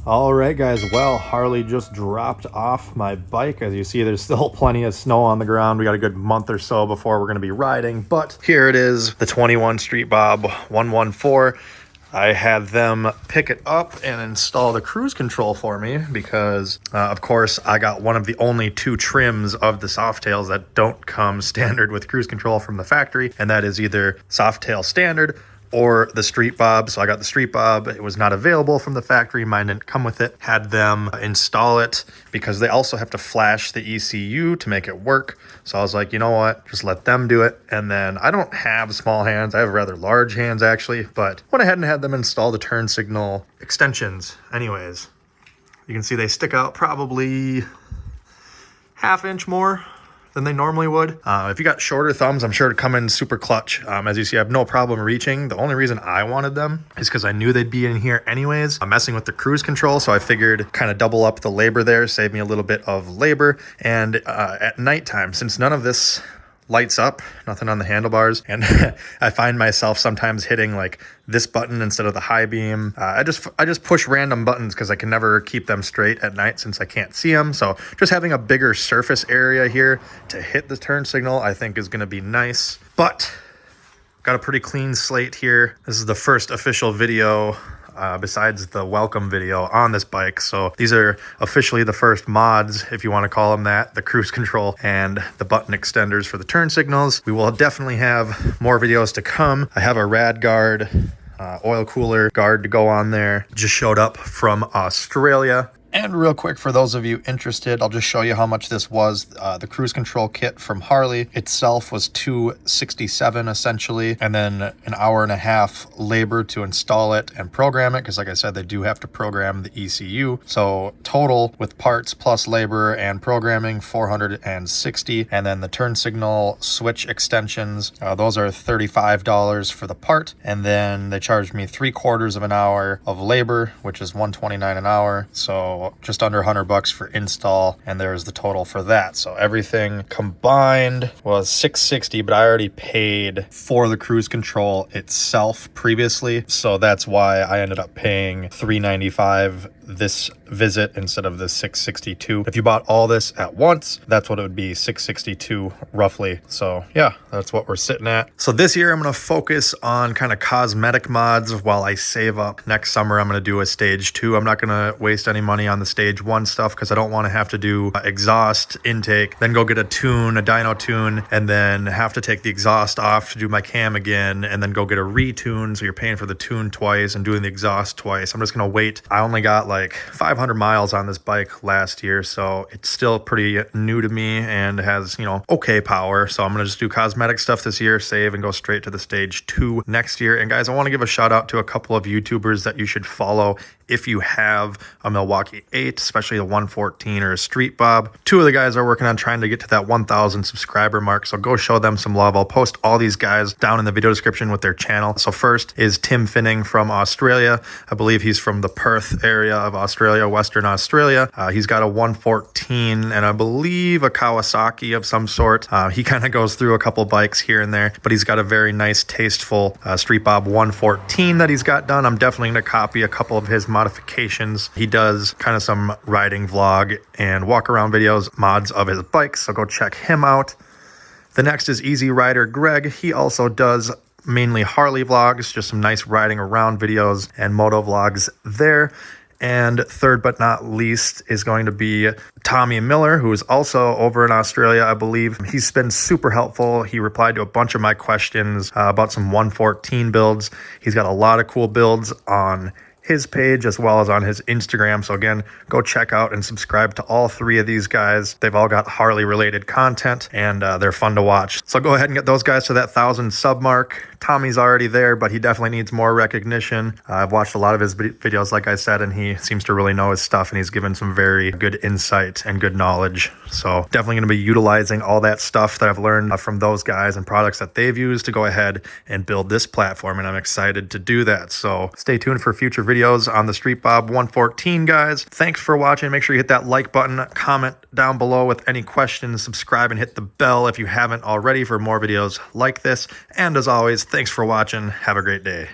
All right, guys. Well, Harley just dropped off my bike. As you see, there's still plenty of snow on the ground. We got a good month or so before we're going to be riding, but here it is, the 21 Street Bob 114. I had them pick it up and install the cruise control for me because, of course, I got one of the only two trims of the softails that don't come standard with cruise control from the factory, and that is either softail standard or the Street Bob. So I got the Street Bob. It was not available from the factory. Mine didn't come with it. Had them install it because they also have to flash the ECU to make it work. So I was like, you know what? Just let them do it. And then I don't have small hands. I have rather large hands actually, but went ahead and had them install the turn signal extensions. Anyways, you can see they stick out probably ½ inch more than they normally would. If you got shorter thumbs, I'm sure it'd come in super clutch. As you see, I have no problem reaching. The only reason I wanted them is because I knew they'd be in here anyways. I'm messing with the cruise control, so I figured kind of double up the labor there, save me a little bit of labor. And at nighttime, since none of this lights up, nothing on the handlebars, and I find myself sometimes hitting like this button instead of the high beam. I just push random buttons because I can never keep them straight at night since I can't see them. So just having a bigger surface area here to hit the turn signal I think is going to be nice. But got a pretty clean slate here. This is the first official video besides the welcome video on this bike. So these are officially the first mods, if you want to call them that, the cruise control and the button extenders for the turn signals. We will definitely have more videos to come. I have a rad guard, oil cooler guard to go on there. Just showed up from Australia. And real quick, for those of you interested, I'll just show you how much this was. The cruise control kit from Harley itself was $267 essentially, and then an hour and a half labor to install it and program it, because like I said, they do have to program the ECU. So total with parts plus labor and programming, $460. And then the turn signal switch extensions, those are $35 for the part. And then they charged me 3/4 of an hour of labor, which is $129 an hour. So just under $100 for install, and there's the total for that. So everything combined was $660, but I already paid for the cruise control itself previously, so that's why I ended up paying $395 this visit instead of the $662. If you bought all this at once, that's what it would be, $662 roughly. So yeah, that's what we're sitting at. So this year I'm going to focus on kind of cosmetic mods while I save up. Next summer I'm going to do a stage 2. I'm not going to waste any money on the stage 1 stuff because I don't want to have to do exhaust intake, then go get a tune, a dyno tune, and then have to take the exhaust off to do my cam again, and then go get a retune. So you're paying for the tune twice and doing the exhaust twice. I'm just going to wait. I only got like 500 miles on this bike last year, so it's still pretty new to me and has, you know, okay power. So I'm gonna just do cosmetic stuff this year, save, and go straight to the stage 2 next year. And guys, I want to give a shout out to a couple of YouTubers that you should follow if you have a Milwaukee 8, especially a 114 or a Street Bob. 2 of the guys are working on trying to get to that 1,000 subscriber mark, so go show them some love. I'll post all these guys down in the video description with their channel. So first is Tim Finning from Australia. I believe he's from the Perth area of Australia, Western Australia. He's got a 114 and I believe a Kawasaki of some sort. He kind of goes through a couple bikes here and there, but he's got a very nice, tasteful Street Bob 114 that he's got done. I'm definitely going to copy a couple of his modifications. He does kind of some riding vlog and walk around videos, mods of his bikes, so go check him out. The next is Easy Rider Greg. He also does mainly Harley vlogs, just some nice riding around videos and moto vlogs there. And third but not least is going to be Tommy Miller, who is also over in Australia, I believe. He's been super helpful. He replied to a bunch of my questions about some 114 builds. He's got a lot of cool builds on his page as well as on his Instagram. So again, go check out and subscribe to all 3 of these guys. They've all got Harley related content and they're fun to watch. So go ahead and get those guys to that 1,000 sub mark. Tommy's already there, but he definitely needs more recognition. I've watched a lot of his videos, like I said, and he seems to really know his stuff, and he's given some very good insight and good knowledge. So definitely going to be utilizing all that stuff that I've learned from those guys and products that they've used to go ahead and build this platform, and I'm excited to do that. So stay tuned for future videos on the Street Bob 114, guys. Thanks for watching. Make sure you hit that like button, comment down below with any questions, subscribe, and hit the bell if you haven't already for more videos like this. And as always, thanks for watching. Have a great day.